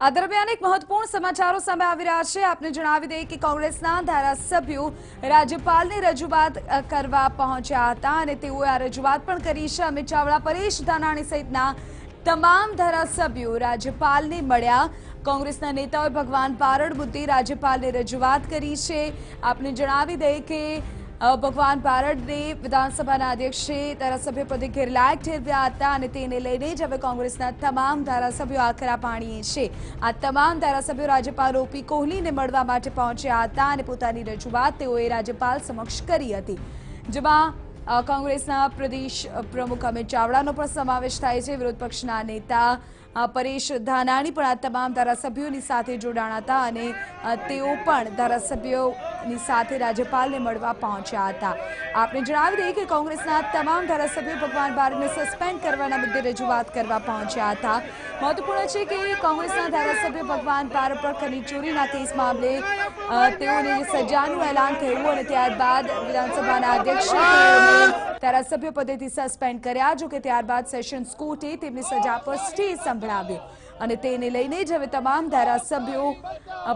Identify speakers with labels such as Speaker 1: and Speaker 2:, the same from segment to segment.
Speaker 1: આ દરમિયાન એક મહત્વપૂર્ણ સમાચારો સામે આવી રહ્યા છે। આપને જણાવી દઈએ કે કોંગ્રેસના ધારાસભ્યો રાજ્યપાલને રજૂઆત કરવા પહોંચ્યા હતા અને તેઓએ આ રજૂઆત પણ કરી છે। અમિત ચાવડા, પરેશ ધાનાણી સહિતના તમામ ધારાસભ્યો રાજ્યપાલને મળ્યા। કોંગ્રેસના નેતાઓએ ભગવાન બારડ મુદ્દે રાજ્યપાલને રજૂઆત કરી છે। આપને જણાવી દઈએ કે ભગવાન બારડને વિધાનસભાના અધ્યક્ષે ધારાસભ્ય પદે ગેરલાયક ઠેરવ્યા હતા અને તેને લઈને જ હવે કોંગ્રેસના તમામ ધારાસભ્યો આકરા પાણીએ છે। આ તમામ ધારાસભ્યો રાજ્યપાલ ઓપી કોહલીને મળવા માટે પહોંચ્યા હતા અને પોતાની રજૂઆત તેઓએ રાજ્યપાલ સમક્ષ કરી હતી, જેમાં કોંગ્રેસના પ્રદેશ પ્રમુખ અમિત ચાવડાનો પણ સમાવેશ થાય છે। વિરોધ પક્ષના નેતા પરેશ ધાનાણી પણ આ તમામ ધારાસભ્યોની સાથે જોડાણા હતા અને તેઓ પણ ધારાસભ્યોની સાથે રાજ્યપાલને મળવા પહોંચ્યા હતા। આપને જણાવી દઈએ કે કોંગ્રેસના તમામ ધારાસભ્યો ભગવાન બારડને સસ્પેન્ડ કરવાના મુદ્દે રજૂઆત કરવા પહોંચ્યા હતા। મહત્વપૂર્ણ છે કે કોંગ્રેસના ધારાસભ્ય ભગવાન બારડ પર ખનીજ ચોરીના કેસ મામલે તેઓને સજાનું એલાન થયું અને ત્યારબાદ વિધાનસભાના અધ્યક્ષે ધારાસભ્ય પદેથી સસ્પેન્ડ કર્યા। જો કે ત્યારબાદ સેશન્સ કોર્ટે તેમની સજા પર સ્ટે સંભળાવ્યો અને તેને લઈને જ હવે તમામ ધારાસભ્યો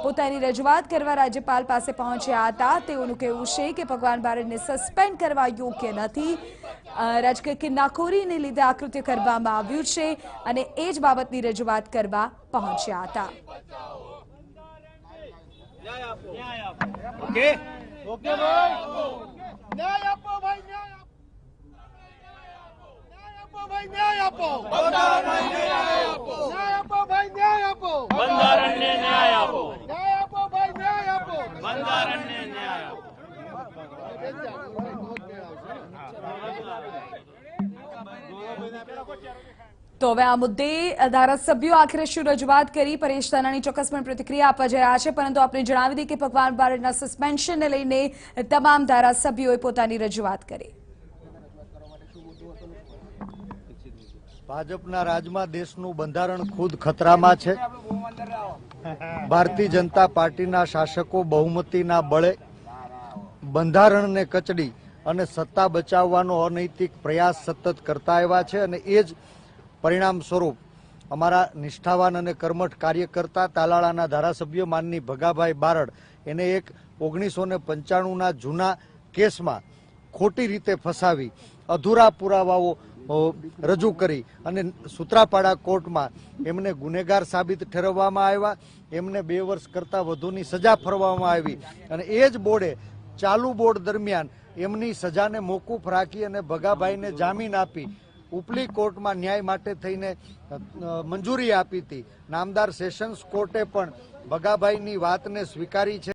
Speaker 1: પોતાની રજૂઆત કરવા રાજ્યપાલ પાસે પહોંચ્યા હતા। તેઓનું કહેવું છે કે ભગવાન બારડને સસ્પેન્ડ કરવા યોગ્ય નથી। રાજકીય કિન્નાખોરીને લીધે આ કૃત્ય કરવામાં આવ્યું છે અને એ જ બાબતની રજૂઆત કરવા પહોંચ્યા હતા। તો હવે આ મુદ્દે ધારાસભ્યો આખરે શું રજૂઆત કરી, પરેશ ધાનાણી ચોક્કસપણે પ્રતિક્રિયા આપવા જઈ રહ્યા છે, પરંતુ આપણે જણાવી દઈએ કે ભગવાન બારડના સસ્પેન્શનને લઈને તમામ ધારાસભ્યોએ પોતાની રજૂઆત કરી।
Speaker 2: ભાજપના રાજમાં દેશનું બંધારણ ખુદ ખતરામાં છે। ભારતીય જનતા પાર્ટીના શાસકો બહુમતીના બળે બંધારણને કચડી અને સત્તા બચાવવાનો અનૈતિક પ્રયાસ સતત કરતા આવ્યા છે અને એ જ પરિણામ સ્વરૂપ અમારા નિષ્ઠાવાન અને કર્મઠ કાર્યકર્તા તાલાળાના ધારાસભ્ય માનની ભગાભાઈ બારડ એને એક 1995ના જૂના કેસમાં ખોટી રીતે ફસાવી અધૂરા પુરાવાઓ રજૂ કરી અને સૂત્રાપાડા કોર્ટમાં એમને ગુનેગાર સાબિત ઠેરવવામાં આવ્યા। એમને 2 વર્ષ કરતાં વધુની સજા ફરવામાં આવી અને એ જ બોર્ડે ચાલુ બોર્ડ દરમિયાન એમની સજાને મોકૂફ રાખી અને ભગાભાઈને જામીન આપી ઉપલી કોર્ટમાં ન્યાય માટે થઈને મંજૂરી આપી હતી। નામદાર સેશન્સ કોર્ટે પણ ભગાભાઈની વાતને સ્વીકારી છે।